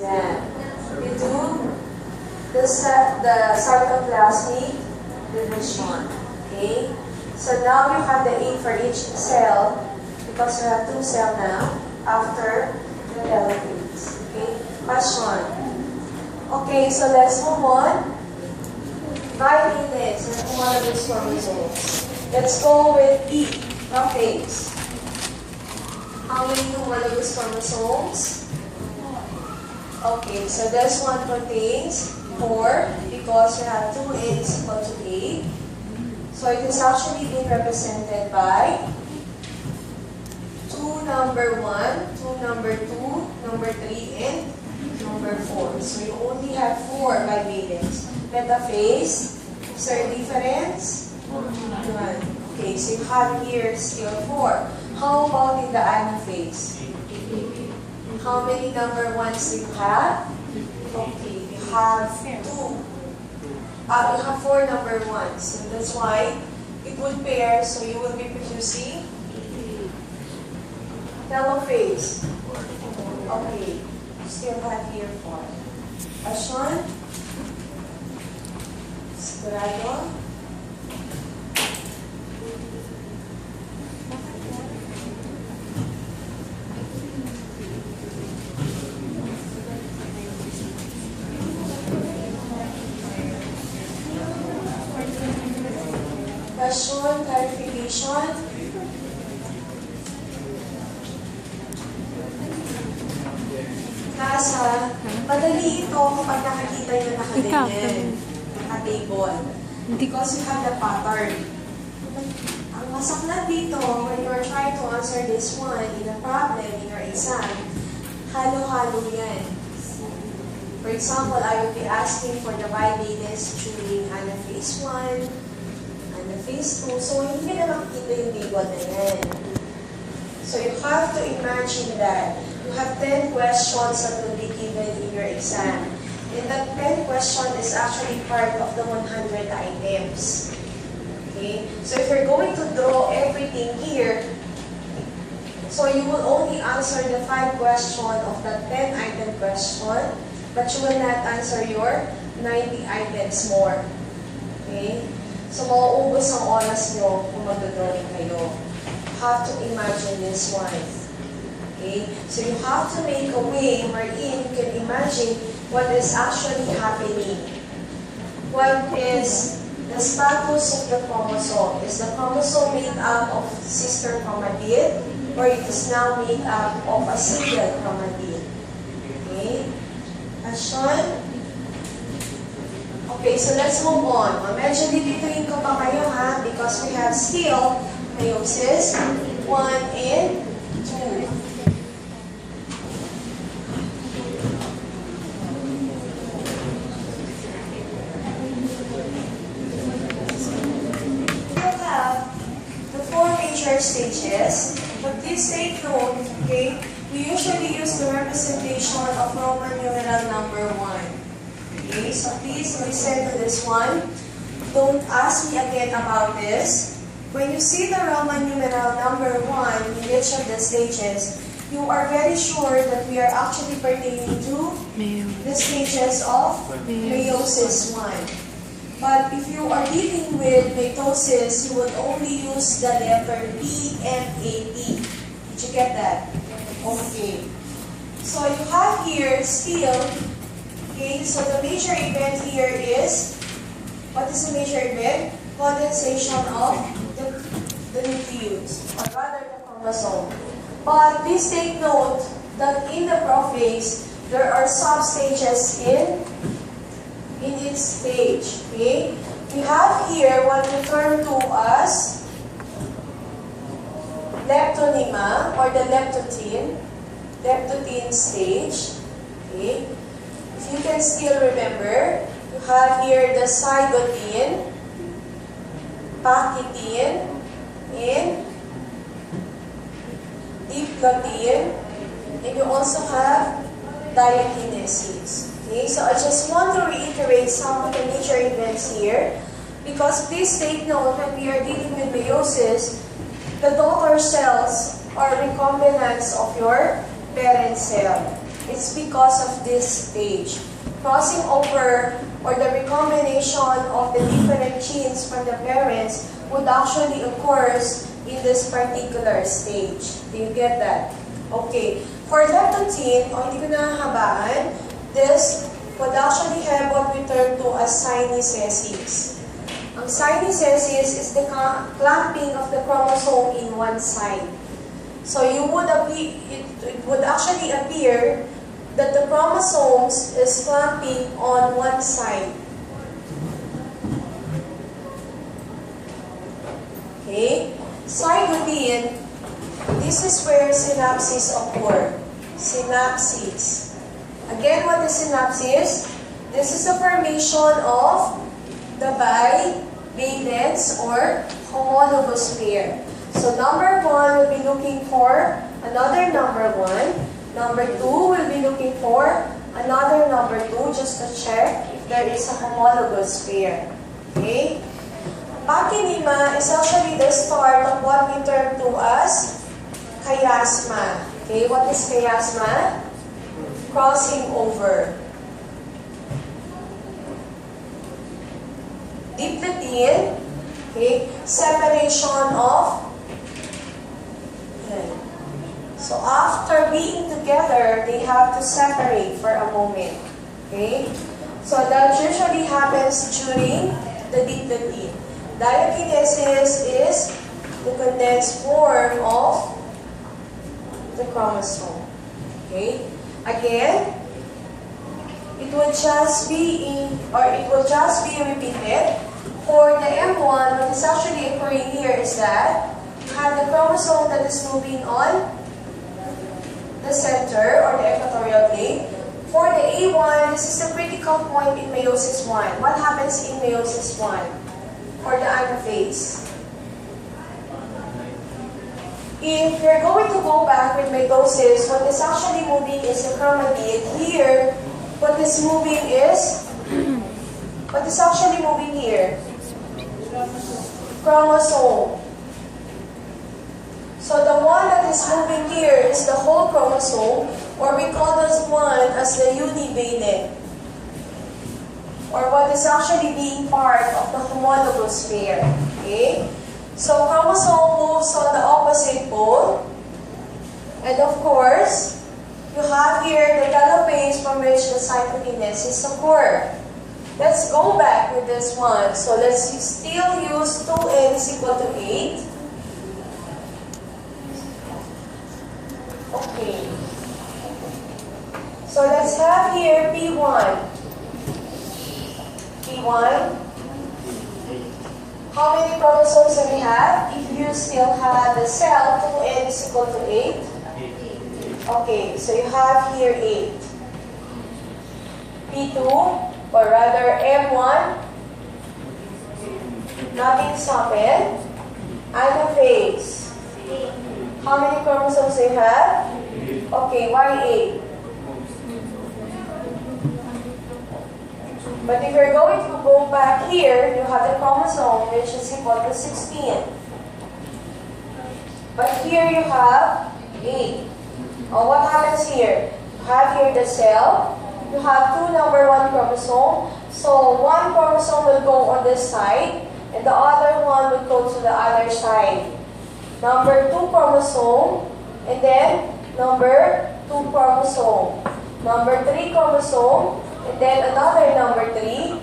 Yan. You do the cytoplasmic division. Okay? So now you have the 8 for each cell because you have 2 cells now after the telophase. Okay? Question. Okay, so let's move on. By minutes and homologous chromosomes. Let's go with E, prophase. How many homologous chromosomes? Okay, so this one contains 4 because you have 2A is equal to 8. So it is actually being represented by 2 number 1, 2 number 2, number 3, and number 4. So you only have 4 bivalents. Metaphase, is there a difference? None. Okay, so you have here still 4. How about in the anaphase? How many number 1s do you have? Okay, you have 2. You have 4 number 1s. So that's why it would pair, so you will be producing telophase. Okay, you still have here 4. Question? Sigurado? Question, clarification? Nasa, madali ito kapag nakakita nyo nakaganyan. Naka-table. Because you have the pattern. Ang masaklat dito, when you are trying to answer this one in a problem in your exam, halo-halo yan. For example, I will be asking for the bivalence during anaphase 1, anaphase 2. So, hindi na makikita yung table na yan. So, you have to imagine that you have 10 questions that will be given in your exam. And that 10 question is actually part of the 100 items. Okay? So if you're going to draw everything here, so you will only answer the 5 question of that 10 item question, but you will not answer your 90 items more. Okay? So mauubos ang oras nyo kung mag-drawing kayo. You have to imagine this one. Okay? So you have to make a way wherein you can imagine what is actually happening. What is the status of the chromosome? Is the chromosome made up of sister chromatid or it is now made up of a single chromatid? Okay? Question? Okay, so let's move on. Medyo didituin ko pa kayo ha because we have still meiosis 1 and 2. Stages, but please take note, okay, we usually use the representation of Roman numeral number 1. Okay, so please listen to this one. Don't ask me again about this. When you see the Roman numeral number 1 in each of the stages, you are very sure that we are actually pertaining to the stages of meiosis 1. But if you are dealing with mitosis, you would only use the letter B, M, A, T. Did you get that? Okay. So you have here still, okay, so the major event here is, what is the major event? Condensation of the nucleus, or rather the chromosome. But please take note that in the prophase, there are substages in its stage. Okay? We have here what we refer to as leptonema or the leptotin stage. Okay? If you can still remember, you have here the zygotin, pachytin, and diplotin, and you also have diakinesis. Okay, so I just want to reiterate some of the major events here because please take note when we are dealing with meiosis, the daughter cells are recombinants of your parent cell. It's because of this stage. Crossing over or the recombination of the different genes from the parents would actually occur in this particular stage. Do you get that? Okay. For leptotin, o hindi ko nahahabaan, this would actually have what we term to as synesthesis. Ang synesthesis is the clamping of the chromosome in one side. So it would actually appear that the chromosomes is clamping on one side. Okay? Zygote, this is where synapses occur. Synapses. Again, what is synapses? This is the formation of the bivalence or homologous pair. So number 1 will be looking for another number 1. Number 2 will be looking for another number 2 just to check if there is a homologous pair. Okay? Pakinima is actually the start of what we term to as chiasma. Okay, what is chiasma? Crossing over. Diplotin, okay, separation of. Okay. So after being together, they have to separate for a moment. Okay? So that usually happens during the diplotin. Diakinesis is the condensed form of the chromosome. Okay? Again, it will just be repeated. For the M1, what is actually occurring here is that you have the chromosome that is moving on the center or the equatorial plane. For the A1, this is the critical point in meiosis 1. What happens in meiosis 1 for the anaphase? If you're going to go back with mitosis, what is actually moving is the chromatid. Here, what is moving is, what is actually moving here? Chromosome. So the one that is moving here is the whole chromosome, or we call this one as the univalent, or what is actually being part of the homologous pair. Okay? So chromosome moves on the opposite pole, and of course, you have here the telophase from which the cytokinesis occurs. Let's go back with this one. So let's still use 2n is equal to 8. Okay. So let's have here P1. P1. How many chromosomes do we have? If you still have the cell, 2n is equal to 8. Okay, so you have here 8. P2, or rather M1, nothing happened. Anaphase. How many chromosomes do you have? Okay, why 8? But if you're going to go back here, you have the chromosome which is equal to 16. But here you have 8. What happens here? You have here the cell. You have 2 number 1 chromosome. So 1 chromosome will go on this side, and the other one will go to the other side. Number 2 chromosome, and then number 2 chromosome. Number 3 chromosome, and then another number 3.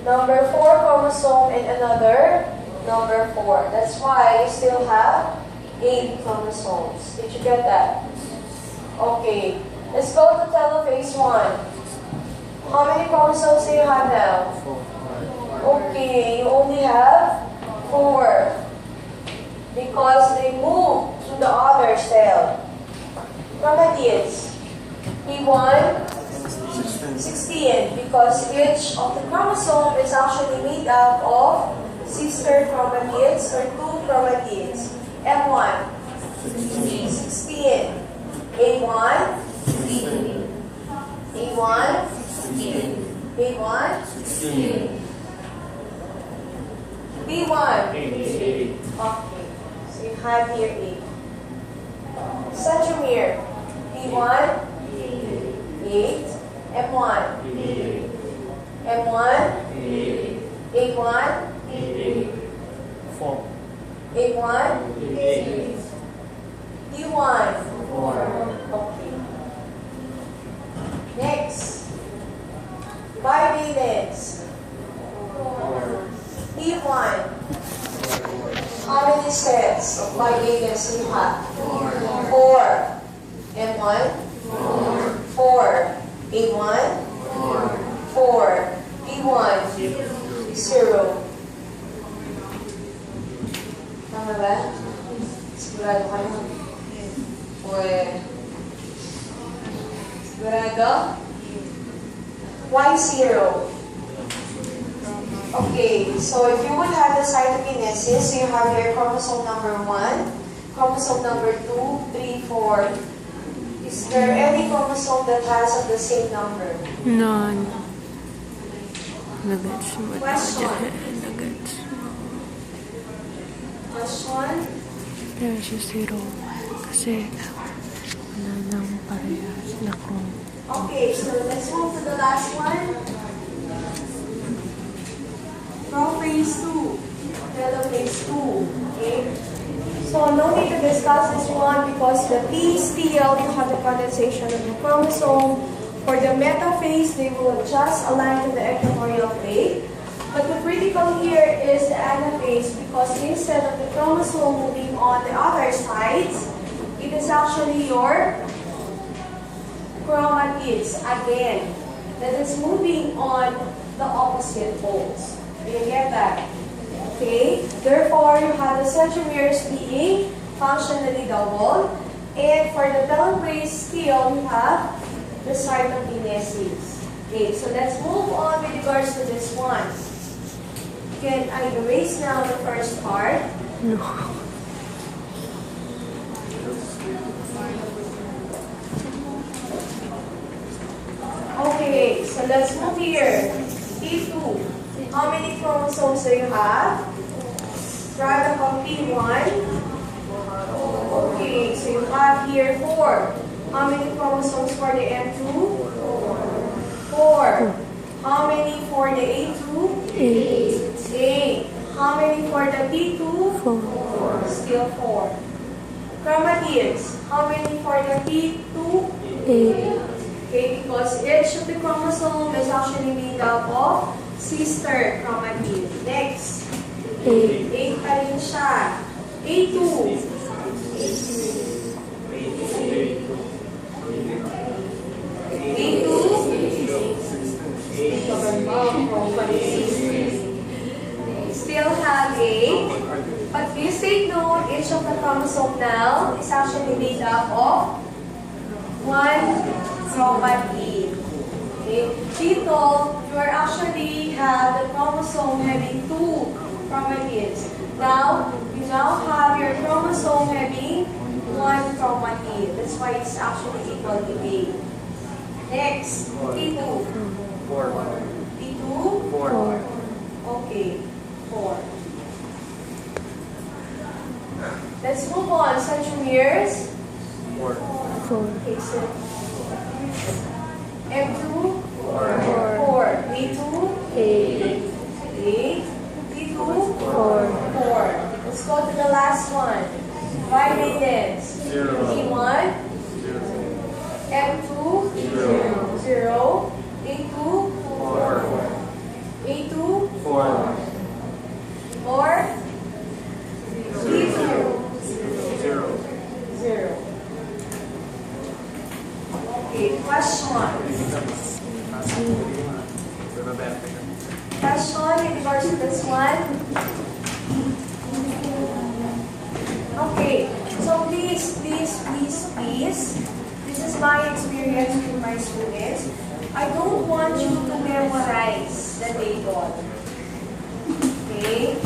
Number 4 chromosome, and another number 4. That's why you still have 8 chromosomes. Did you get that? Okay. Let's go to telophase 1. How many chromosomes do you have now? Okay, you only have 4. Because they move to the other cell. Chromatids. P1, 16. Because each of the chromosome is actually made up of sister chromatids or 2 chromatids. M1, 16. A1, A1, B1, B1. Okay, so you have here 8. Centromere, B1, 8. M1. M1. 81. 4. 81. 8. D1. 4. Okay. Next. Bivalence. D1. How many sets of bivalence do you have? 4. M1? 4. A1? 4. B1? 0. Tama ba? Sigurado kayo? Sigurado? Why 0? Okay, so if you would have the cytokinesis, so you have your chromosome number 1, chromosome number 2, 3, 4. Is there any chromosome that has of the same number? None. Nagets mo. Question. Nagets mo. Question? Pero siya 0. Kasi wala nang parehas na chrome. Okay, so let's move to the last one. Prophase 2, telophase 2. Okay? So no need to discuss this one because the P still you have the condensation of the chromosome. For the metaphase, they will just align to the equatorial plate. But the critical here is the anaphase because instead of the chromosome moving on the other sides, it is actually your chromatids again that is moving on the opposite poles. Do you get that? Okay? Therefore, you have the centromeres being functionally doubled. And for the telophase still, you have the cytokinesis. Okay, so let's move on with regards to this one. Can I erase now the first part? No. Okay, so let's move here. T2. How many chromosomes do you have? Product of P1. Okay, so you have here 4. How many chromosomes for the M2? 4. How many for the A2? 8. 8. How many for the P2? 4. Still 4. Chromatids. How many for the P2? 8. Okay, because each of the chromosome is actually made up of sister chromatid. Next. 8. 8 pa rin siya. A2. A2. Still have 8. But please take note, each of the chromosome now is actually made up of 1 chromatid. Okay? Dito, you are actually have the chromosome having 2 chromatids. Now, you now have your chromosome having 1 chromatid. That's why it's actually equal to 8. Next, T2. 4. T2? 4. Okay, 4. Let's move on. Centromeres. 4. 4. Okay, so M2? 4. A2? 8. 8. T2? 4. 4. Let's go to the last one. Bivalence. 0. T1? 0. M2? 0. 0. A2? 4. A2? 4. 4. T2? 0. 0. Okay, question. Question in regards to this one. Okay, so please, this is my experience with my students. I don't want you to memorize the table. Okay?